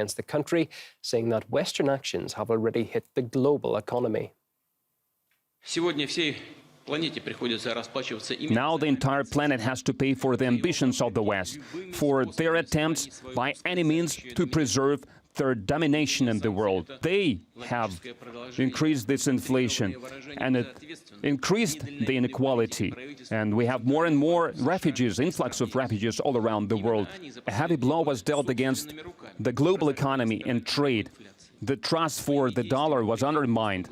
against the country, saying that Western actions have already hit the global economy. Now the entire planet has to pay for the ambitions of the West, for their attempts by any means to preserve their domination in the world. They have increased this inflation and it increased the inequality. And we have more and more refugees, influx of refugees all around the world. A heavy blow was dealt against the global economy and trade. The trust for the dollar was undermined.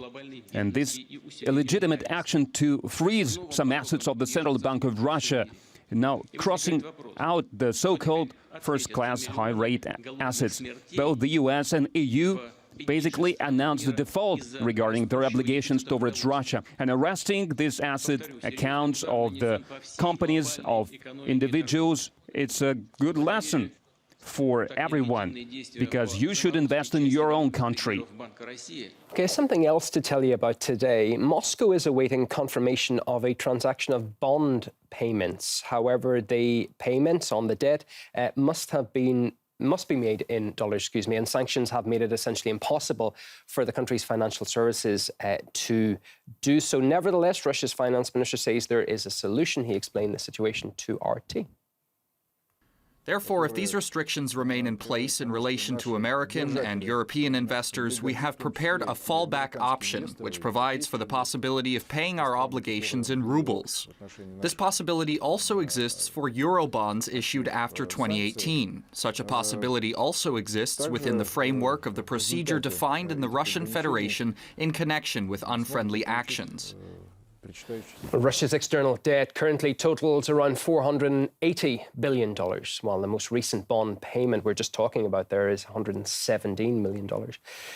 And this illegitimate action to freeze some assets of the Central Bank of Russia, now crossing out the so-called first-class high-rate assets. Both the US and EU basically announced the default regarding their obligations towards Russia, and arresting these asset accounts of the companies, of individuals. It's a good lesson for everyone, because you should invest in your own country. Okay, something else to tell you about today. Moscow is awaiting confirmation of a transaction of bond payments. However, the payments on the debt must be made in dollars, and sanctions have made it essentially impossible for the country's financial services to do so. Nevertheless, Russia's finance minister says there is a solution. He explained the situation to RT. Therefore, if these restrictions remain in place in relation to American and European investors, we have prepared a fallback option, which provides for the possibility of paying our obligations in rubles. This possibility also exists for Eurobonds issued after 2018. Such a possibility also exists within the framework of the procedure defined in the Russian Federation in connection with unfriendly actions. Russia's external debt currently totals around $480 billion, while the most recent bond payment we're just talking about there is $117 million.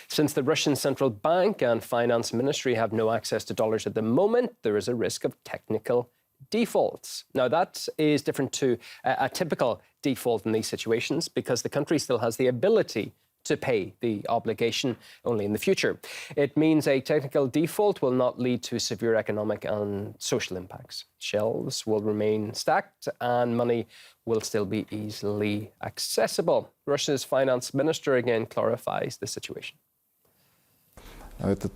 Since the Russian Central Bank and Finance Ministry have no access to dollars at the moment, there is a risk of technical defaults. Now, that is different to a typical default in these situations, because the country still has the ability to pay the obligation only in the future. It means a technical default will not lead to severe economic and social impacts. Shelves will remain stacked and money will still be easily accessible. Russia's finance minister again clarifies the situation. On the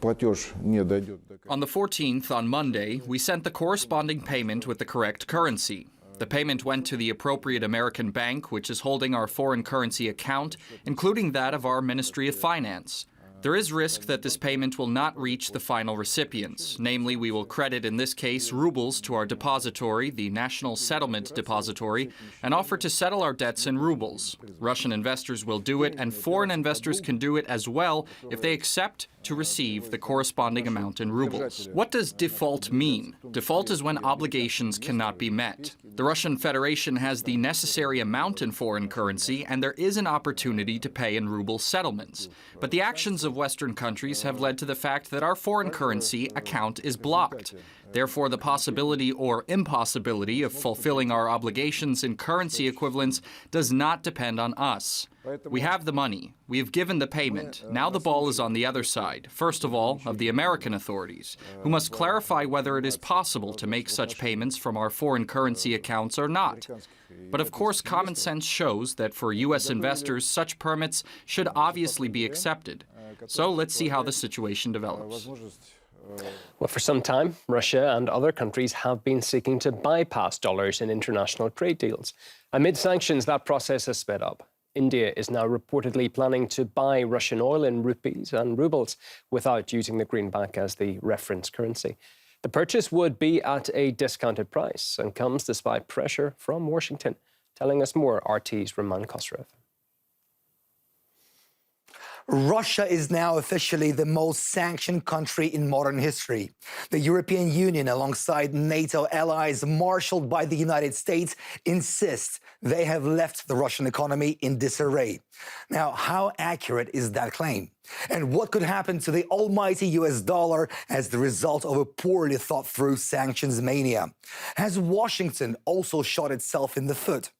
14th, on Monday, we sent the corresponding payment with the correct currency. The payment went to the appropriate American bank, which is holding our foreign currency account, including that of our Ministry of Finance. There is risk that this payment will not reach the final recipients. Namely, we will credit, in this case, rubles to our depository, the National Settlement Depository, and offer to settle our debts in rubles. Russian investors will do it, and foreign investors can do it as well if they accept to receive the corresponding amount in rubles. What does default mean? Default is when obligations cannot be met. The Russian Federation has the necessary amount in foreign currency, and there is an opportunity to pay in ruble settlements. But the actions of Western countries have led to the fact that our foreign currency account is blocked. Therefore, the possibility or impossibility of fulfilling our obligations in currency equivalents does not depend on us. We have the money. We have given the payment. Now the ball is on the other side, first of all, of the American authorities, who must clarify whether it is possible to make such payments from our foreign currency accounts or not. But of course, common sense shows that for U.S. investors, such permits should obviously be accepted. So let's see how the situation develops. Well, for some time, Russia and other countries have been seeking to bypass dollars in international trade deals. Amid sanctions, that process has sped up. India is now reportedly planning to buy Russian oil in rupees and rubles without using the greenback as the reference currency. The purchase would be at a discounted price and comes despite pressure from Washington. Telling us more, RT's Roman Kosarev. Russia is now officially the most sanctioned country in modern history. The European Union, alongside NATO allies marshaled by the United States, insist they have left the Russian economy in disarray. Now, how accurate is that claim? And what could happen to the almighty US dollar as the result of a poorly thought-through sanctions mania? Has Washington also shot itself in the foot?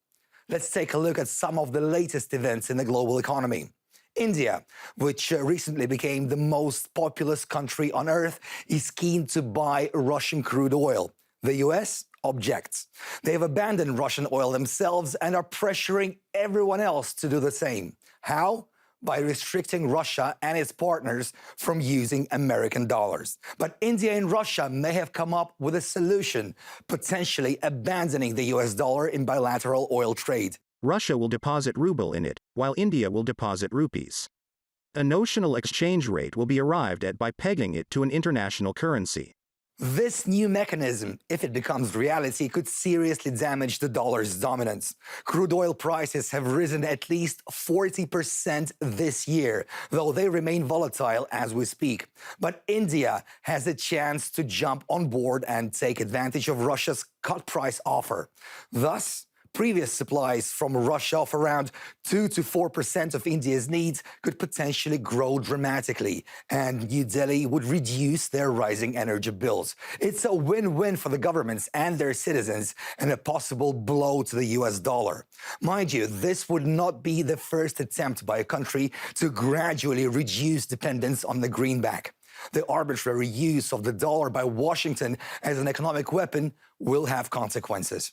Let's take a look at some of the latest events in the global economy. India, which recently became the most populous country on earth, is keen to buy Russian crude oil. The US objects. They have abandoned Russian oil themselves and are pressuring everyone else to do the same. How? by restricting Russia and its partners from using American dollars. But India and Russia may have come up with a solution, potentially abandoning the US dollar in bilateral oil trade. Russia will deposit ruble in it, while India will deposit rupees. A notional exchange rate will be arrived at by pegging it to an international currency. This new mechanism, if it becomes reality, could seriously damage the dollar's dominance. Crude oil prices have risen at least 40% this year, though they remain volatile as we speak. But India has a chance to jump on board and take advantage of Russia's cut price offer. Thus, previous supplies from Russia of around 2 to 4% of India's needs could potentially grow dramatically, and New Delhi would reduce their rising energy bills. It's a win-win for the governments and their citizens, and a possible blow to the US dollar. Mind you, this would not be the first attempt by a country to gradually reduce dependence on the greenback. The arbitrary use of the dollar by Washington as an economic weapon will have consequences.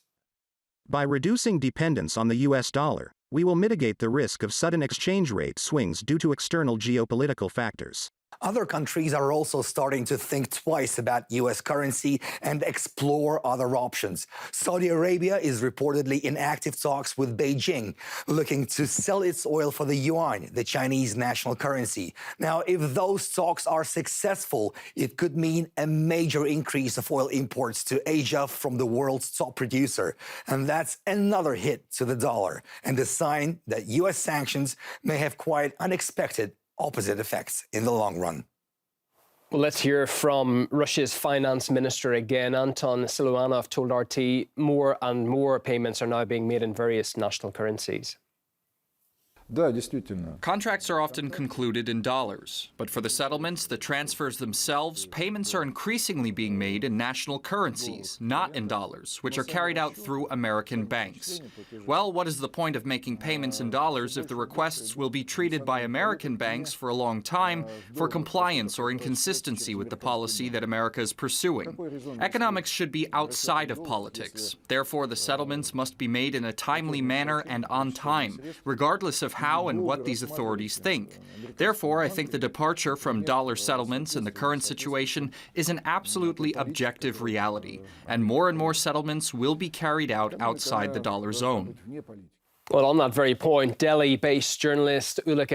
By reducing dependence on the US dollar, we will mitigate the risk of sudden exchange rate swings due to external geopolitical factors. Other countries are also starting to think twice about US currency and explore other options. Saudi Arabia is reportedly in active talks with Beijing, looking to sell its oil for the yuan, the Chinese national currency. Now, if those talks are successful, it could mean a major increase of oil imports to Asia from the world's top producer. And that's another hit to the dollar, and a sign that US sanctions may have quite unexpected opposite effects in the long run. Well, let's hear from Russia's finance minister again. Anton Siluanov told RT more and more payments are now being made in various national currencies. Contracts are often concluded in dollars, but for the settlements, the transfers themselves, payments are increasingly being made in national currencies, not in dollars, which are carried out through American banks. Well, what is the point of making payments in dollars if the requests will be treated by American banks for a long time for compliance or inconsistency with the policy that America is pursuing? Economics should be outside of politics. Therefore, the settlements must be made in a timely manner and on time, regardless of how and what these authorities think. Therefore, I think the departure from dollar settlements in the current situation is an absolutely objective reality, and more settlements will be carried out outside the dollar zone. Well, on that very point, Delhi-based journalist Ulrike